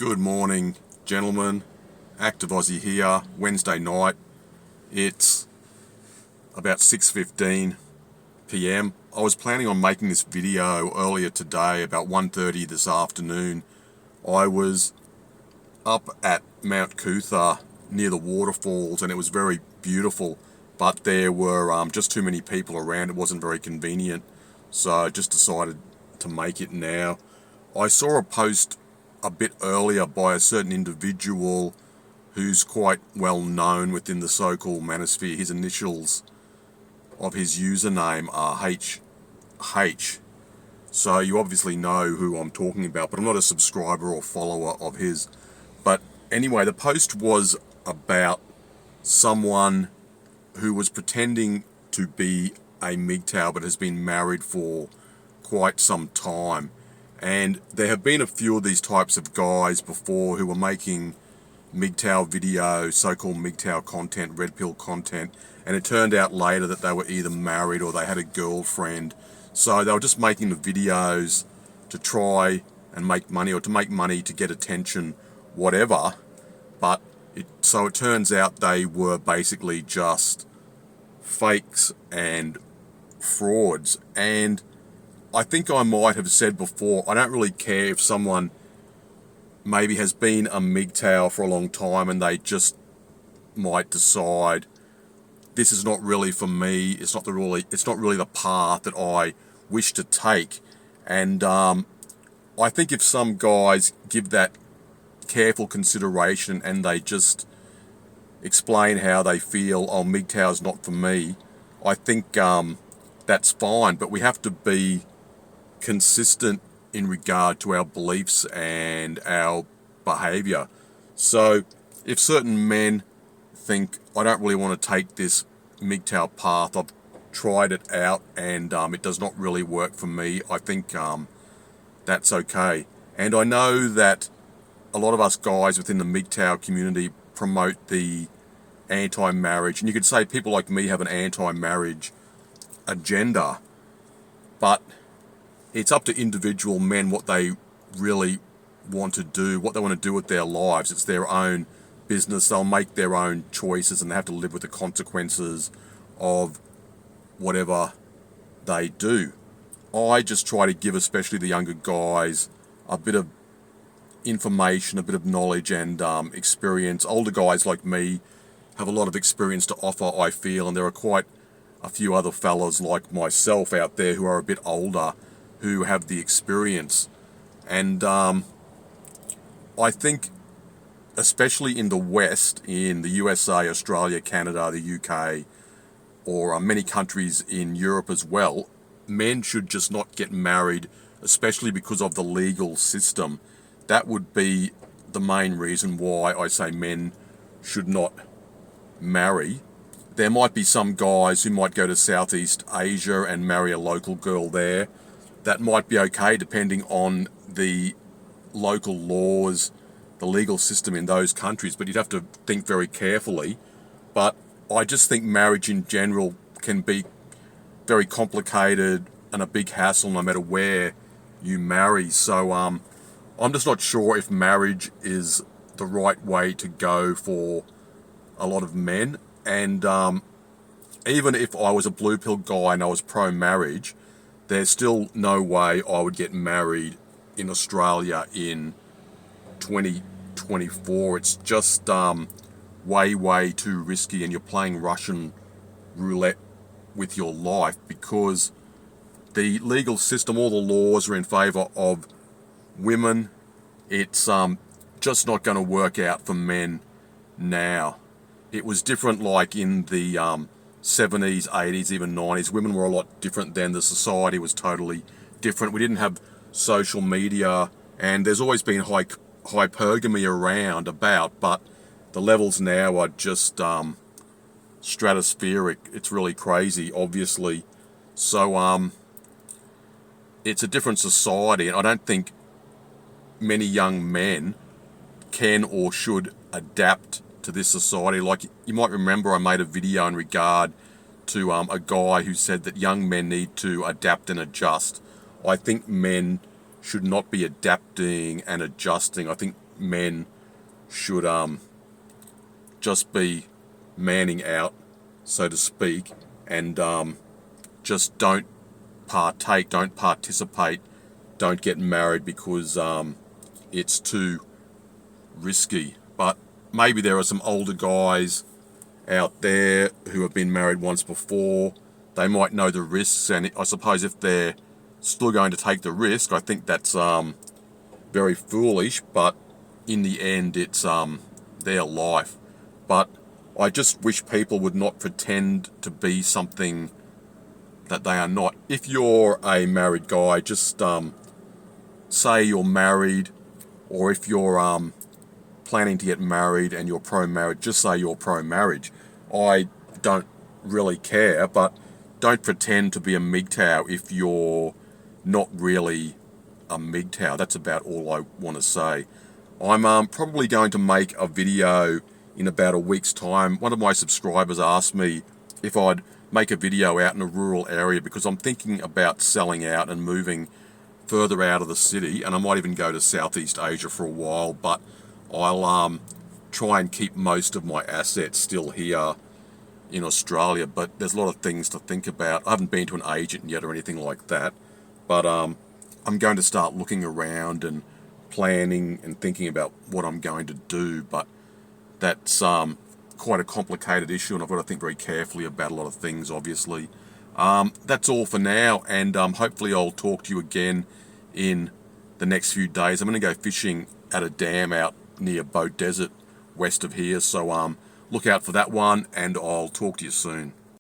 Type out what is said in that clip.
Good morning, gentlemen. Active Aussie here, Wednesday night. It's about 6:15 p.m. I was planning on making this video earlier today, about 1:30 this afternoon. I was up at Mount Cootha near the waterfalls and it was very beautiful, but there were just too many people around. It wasn't very convenient, so I just decided to make it now. I saw a post a bit earlier by a certain individual who's quite well known within the so-called manosphere. His initials of his username are HH. So you obviously know who I'm talking about, but I'm not a subscriber or follower of his. But anyway, the post was about someone who was pretending to be a MGTOW but has been married for quite some time. And there have been a few of these types of guys before who were making MGTOW videos, so-called MGTOW content, red pill content, and it turned out later that they were either married or they had a girlfriend. So they were just making the videos to try and make money, or to make money to get attention, whatever. But so it turns out they were basically just fakes and frauds. And I think I might have said before, I don't really care if someone maybe has been a MGTOW for a long time and they just might decide this is not really for me. It's not really the path that I wish to take. And I think if some guys give that careful consideration and they just explain how they feel, oh, MGTOW is not for me, I think that's fine. But we have to be consistent in regard to our beliefs and our behaviour. So if certain men think, I don't really want to take this MGTOW path, I've tried it out and it does not really work for me, I think that's okay. And I know that a lot of us guys within the MGTOW community promote the anti-marriage, and you could say people like me have an anti-marriage agenda, but it's up to individual men what they really want to do, what they want to do with their lives. It's their own business. They'll make their own choices and they have to live with the consequences of whatever they do. I just try to give, especially the younger guys, a bit of information, a bit of knowledge and experience. Older guys like me have a lot of experience to offer, I feel, and there are quite a few other fellas like myself out there who are a bit older who have the experience. And I think especially in the West, in the USA, Australia, Canada, the UK, or many countries in Europe as well, men should just not get married, especially because of the legal system. That would be the main reason why I say men should not marry. There might be some guys who might go to Southeast Asia and marry a local girl there. That might be okay depending on the local laws, the legal system in those countries, but you'd have to think very carefully. But I just think marriage in general can be very complicated and a big hassle no matter where you marry. So I'm just not sure if marriage is the right way to go for a lot of men. And even if I was a blue pill guy and I was pro-marriage, there's still no way I would get married in Australia in 2024. It's just way too risky, and you're playing Russian roulette with your life because the legal system, all the laws are in favour of women. It's just not going to work out for men now. It was different like in the 70s, 80s, even 90s. Women were a lot different then. The society was totally different. We didn't have social media, and there's always been hypergamy around about, but the levels now are just stratospheric. It's really crazy, obviously. So it's a different society, and I don't think many young men can or should adapt to this society. Like, you might remember I made a video in regard to a guy who said that young men need to adapt and adjust. I think men should not be adapting and adjusting. I think men should just be manning out, so to speak, and just don't partake, don't participate, don't get married because it's too risky. But maybe there are some older guys out there who have been married once before. They might know the risks, and I suppose if they're still going to take the risk, I think that's very foolish, but in the end it's their life. But I just wish people would not pretend to be something that they are not. If you're a married guy, just say you're married, or if you're planning to get married and you're pro-marriage, just say you're pro-marriage. I don't really care, but don't pretend to be a MGTOW if you're not really a MGTOW. That's about all I want to say. I'm probably going to make a video in about a week's time. One of my subscribers asked me if I'd make a video out in a rural area, because I'm thinking about selling out and moving further out of the city, and I might even go to Southeast Asia for a while, but I'll try and keep most of my assets still here in Australia. But there's a lot of things to think about. I haven't been to an agent yet or anything like that, but I'm going to start looking around and planning and thinking about what I'm going to do. But that's quite a complicated issue, and I've got to think very carefully about a lot of things, obviously. That's all for now, and hopefully I'll talk to you again in the next few days. I'm going to go fishing at a dam out near Boat Desert, west of here, so look out for that one, and I'll talk to you soon.